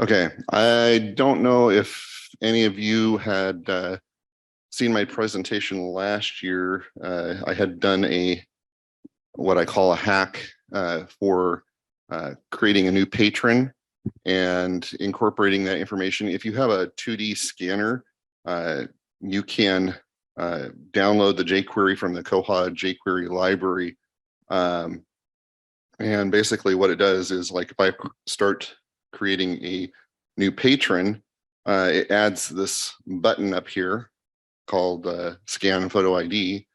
Okay, I don't know if any of you had seen my presentation last year. I had done what I call a hack for creating a new patron and incorporating that information. If you have a 2D scanner, you can download the jQuery from the Koha jQuery library. And basically what it does is, like, if I start creating a new patron, it adds this button up here called Scan Photo ID.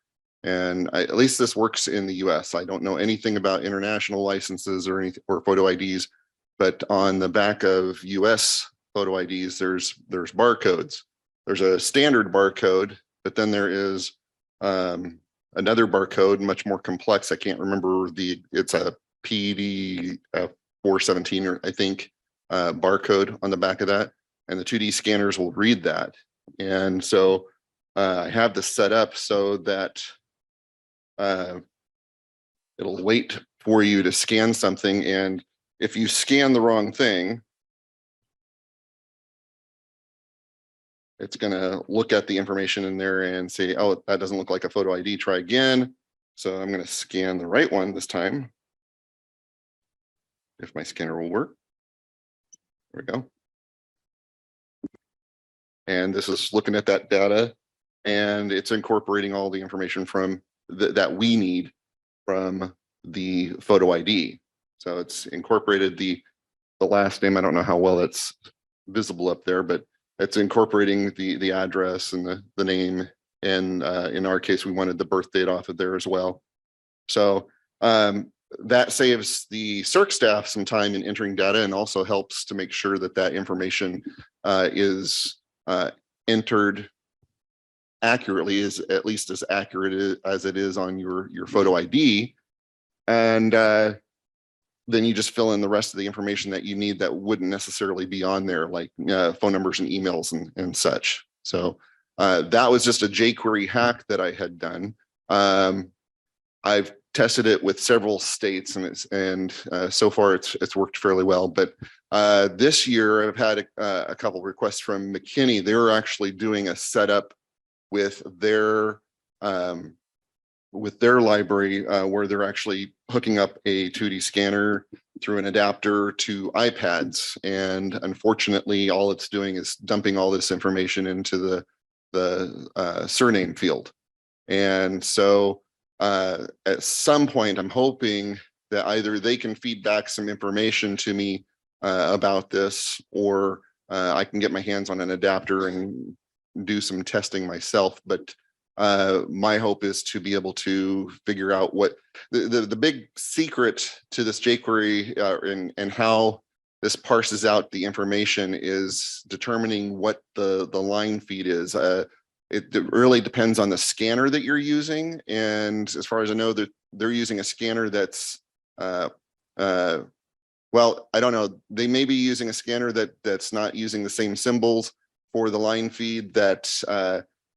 And at least this works in the US. I don't know anything about international licenses or anything or photo IDs, but on the back of US photo IDs, there's barcodes. There's a standard barcode, but then there is another barcode, much more complex. I can't remember it's a PD 417, or I think, barcode on the back of that, and the 2D scanners will read that. And so I have this set up so that it'll wait for you to scan something, and if you scan the wrong thing, it's going to look at the information in there and say, oh, that doesn't look like a photo ID, try again. So I'm going to scan the right one this time, if my scanner will work. There we go. And this is looking at that data, and it's incorporating all the information from that we need from the photo ID. So it's incorporated the last name. I don't know how well it's visible up there, but it's incorporating the address and the name. And in our case, we wanted the birth date off of there as well. So that saves the CERC staff some time in entering data, and also helps to make sure that that information is entered accurately, is at least as accurate as it is on your photo ID. And then you just fill in the rest of the information that you need that wouldn't necessarily be on there, like phone numbers and emails and such. So that was just a jQuery hack that I had done. I've tested it with several states, and so far it's worked fairly well. But this year I've had a couple of requests from McKinney. They're actually doing a setup with their library where they're actually hooking up a 2D scanner through an adapter to iPads. And unfortunately, all it's doing is dumping all this information into the surname field. And so at some point, I'm hoping that either they can feed back some information to me about this, or I can get my hands on an adapter and do some testing myself. But my hope is to be able to figure out what the big secret to this jQuery and how this parses out the information is determining what the line feed is. It really depends on the scanner that you're using, and as far as I know, that they're using a scanner that's well, I don't know, they may be using a scanner that's not using the same symbols for the line feed that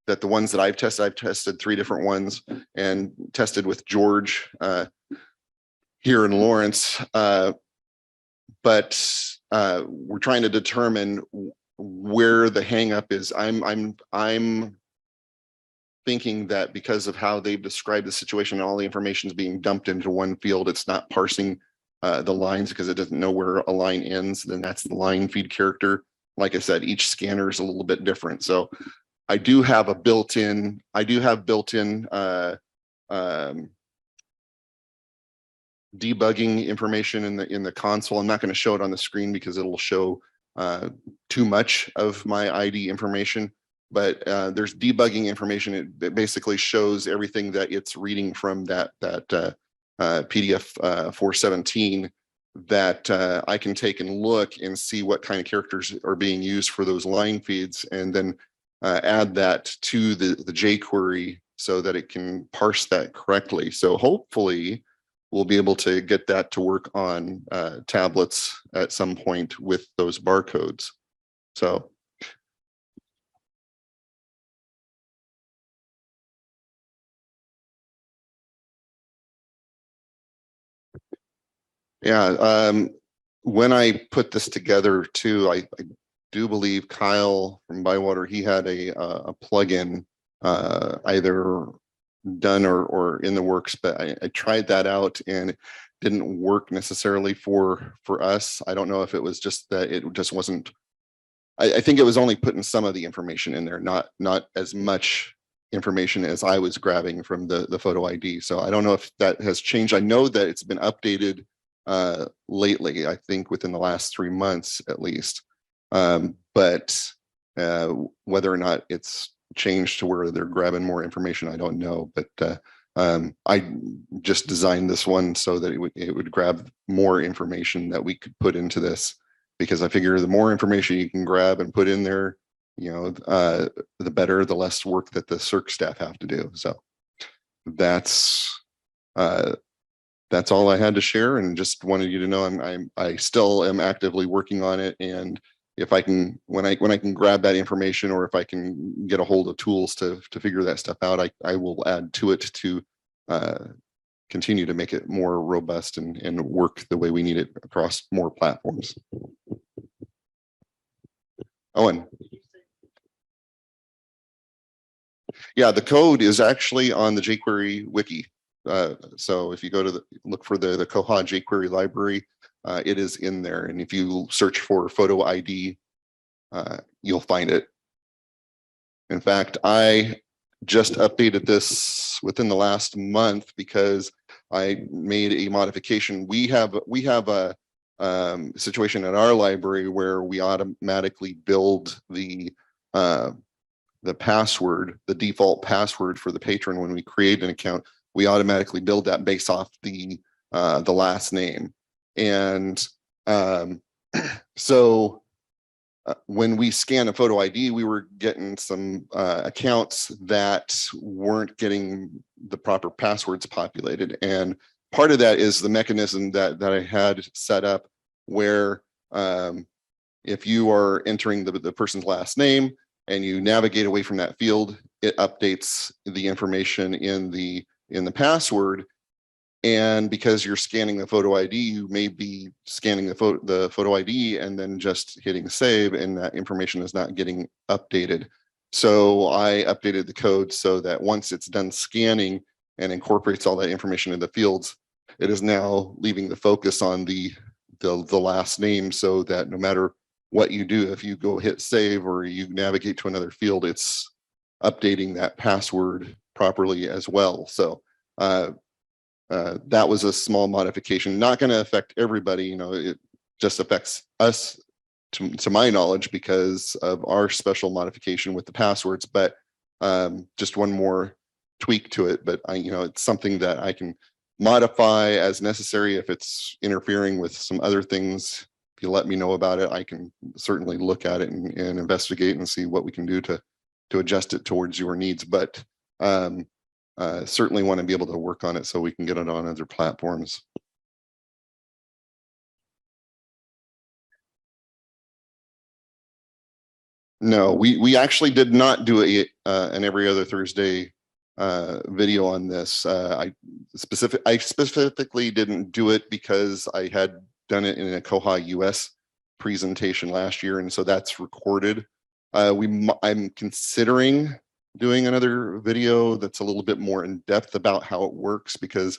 the ones that I've tested 3 different ones, and tested with George here in Lawrence. But we're trying to determine where the hangup is. I'm thinking that because of how they've described the situation, all the information is being dumped into one field. It's not parsing the lines because it doesn't know where a line ends. Then that's the line feed character. Like I said, each scanner is a little bit different. So I do have built-in debugging information in the console. I'm not going to show it on the screen because it'll show too much of my ID information, but there's debugging information. It basically shows everything that it's reading from that PDF 417 that I can take and look and see what kind of characters are being used for those line feeds, and then add that to the jQuery so that it can parse that correctly. So hopefully we'll be able to get that to work on tablets at some point with those barcodes. So yeah, when I put this together too, I do believe Kyle from Bywater, he had a plugin either done or in the works, but I tried that out and it didn't work necessarily for us. I don't know if it was just that it just wasn't. I think it was only putting some of the information in there, not as much information as I was grabbing from the photo ID. So I don't know if that has changed. I know that it's been updated lately, I think within the last 3 months at least. But whether or not it's changed to where they're grabbing more information, I don't know. But I just designed this one so that it would grab more information that we could put into this, because I figure the more information you can grab and put in there, you know, the better, the less work that the circ staff have to do. So that's all I had to share, and just wanted you to know I still am actively working on it. And if I can, when I can grab that information, or if I can get a hold of tools to figure that stuff out, I will add to it to continue to make it more robust and work the way we need it across more platforms. Owen. Yeah, the code is actually on the jQuery wiki. So if you go to look for the Koha jQuery library, it is in there. And if you search for photo ID, you'll find it. In fact, I just updated this within the last month because I made a modification. We have a situation at our library where we automatically build the password, the default password for the patron. When we create an account, we automatically build that based off the last name. And so when we scan a photo ID, we were getting some accounts that weren't getting the proper passwords populated. And part of that is the mechanism that I had set up where if you are entering the person's last name and you navigate away from that field, it updates the information in the password. And because you're scanning the photo ID, you may be scanning the photo ID and then just hitting save, and that information is not getting updated. So I updated the code so that once it's done scanning and incorporates all that information in the fields, it is now leaving the focus on the last name, so that no matter what you do, if you go hit save or you navigate to another field, it's updating that password properly as well. So that was a small modification, not going to affect everybody. You know, it just affects us, to my knowledge, because of our special modification with the passwords. But just one more tweak to it. But you know, it's something that I can modify as necessary. If it's interfering with some other things, if you let me know about it, I can certainly look at it and investigate and see what we can do to adjust it towards your needs. But certainly want to be able to work on it so we can get it on other platforms. No, we actually did not do an every other Thursday video on this. I specifically didn't do it because I had done it in a koha-US presentation last year, and so that's recorded. I'm considering doing another video that's a little bit more in depth about how it works, because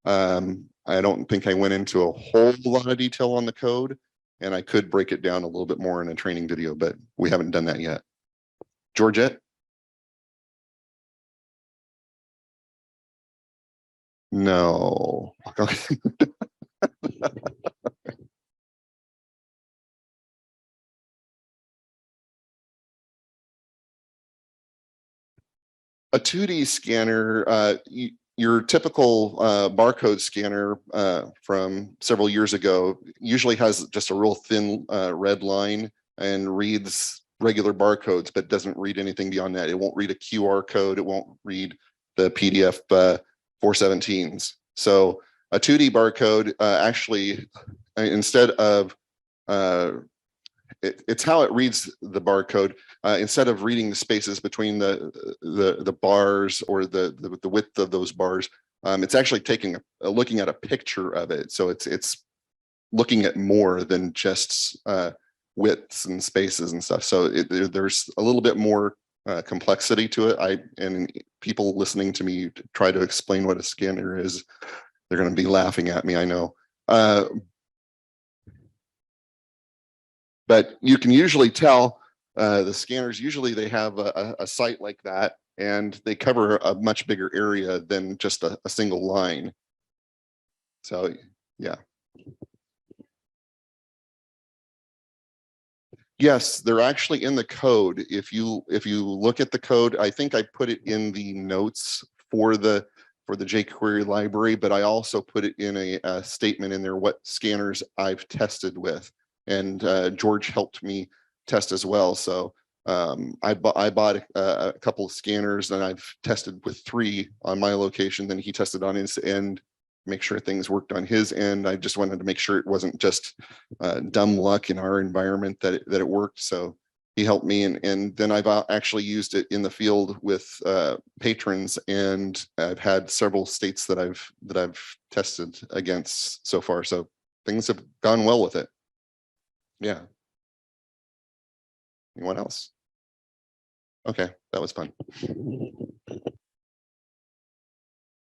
I don't think I went into a whole lot of detail on the code, and I could break it down a little bit more in a training video, but we haven't done that yet. Georgette? No. A 2D scanner, your typical barcode scanner from several years ago usually has just a real thin red line and reads regular barcodes, but doesn't read anything beyond that. It won't read a QR code. It won't read the PDF 417s. So a 2D barcode actually, instead of it's how it reads the barcode. Instead of reading the spaces between the bars or the width of those bars, it's actually taking looking at a picture of it. So it's looking at more than just widths and spaces and stuff. So there's a little bit more complexity to it. And people listening to me try to explain what a scanner is, they're going to be laughing at me, I know. But you can usually tell the scanners, usually they have a site like that, and they cover a much bigger area than just a single line. So yeah. Yes, they're actually in the code. If you look at the code, I think I put it in the notes for the jQuery library, but I also put it in a statement in there what scanners I've tested with, and George helped me test as well. So I bought a couple of scanners, and I've tested with 3 on my location. Then he tested on his end, make sure things worked on his end. I just wanted to make sure it wasn't just dumb luck in our environment that it worked. So he helped me, and then I've actually used it in the field with patrons, and I've had several states that I've tested against so far. So things have gone well with it. Yeah. Anyone else? Okay, that was fun.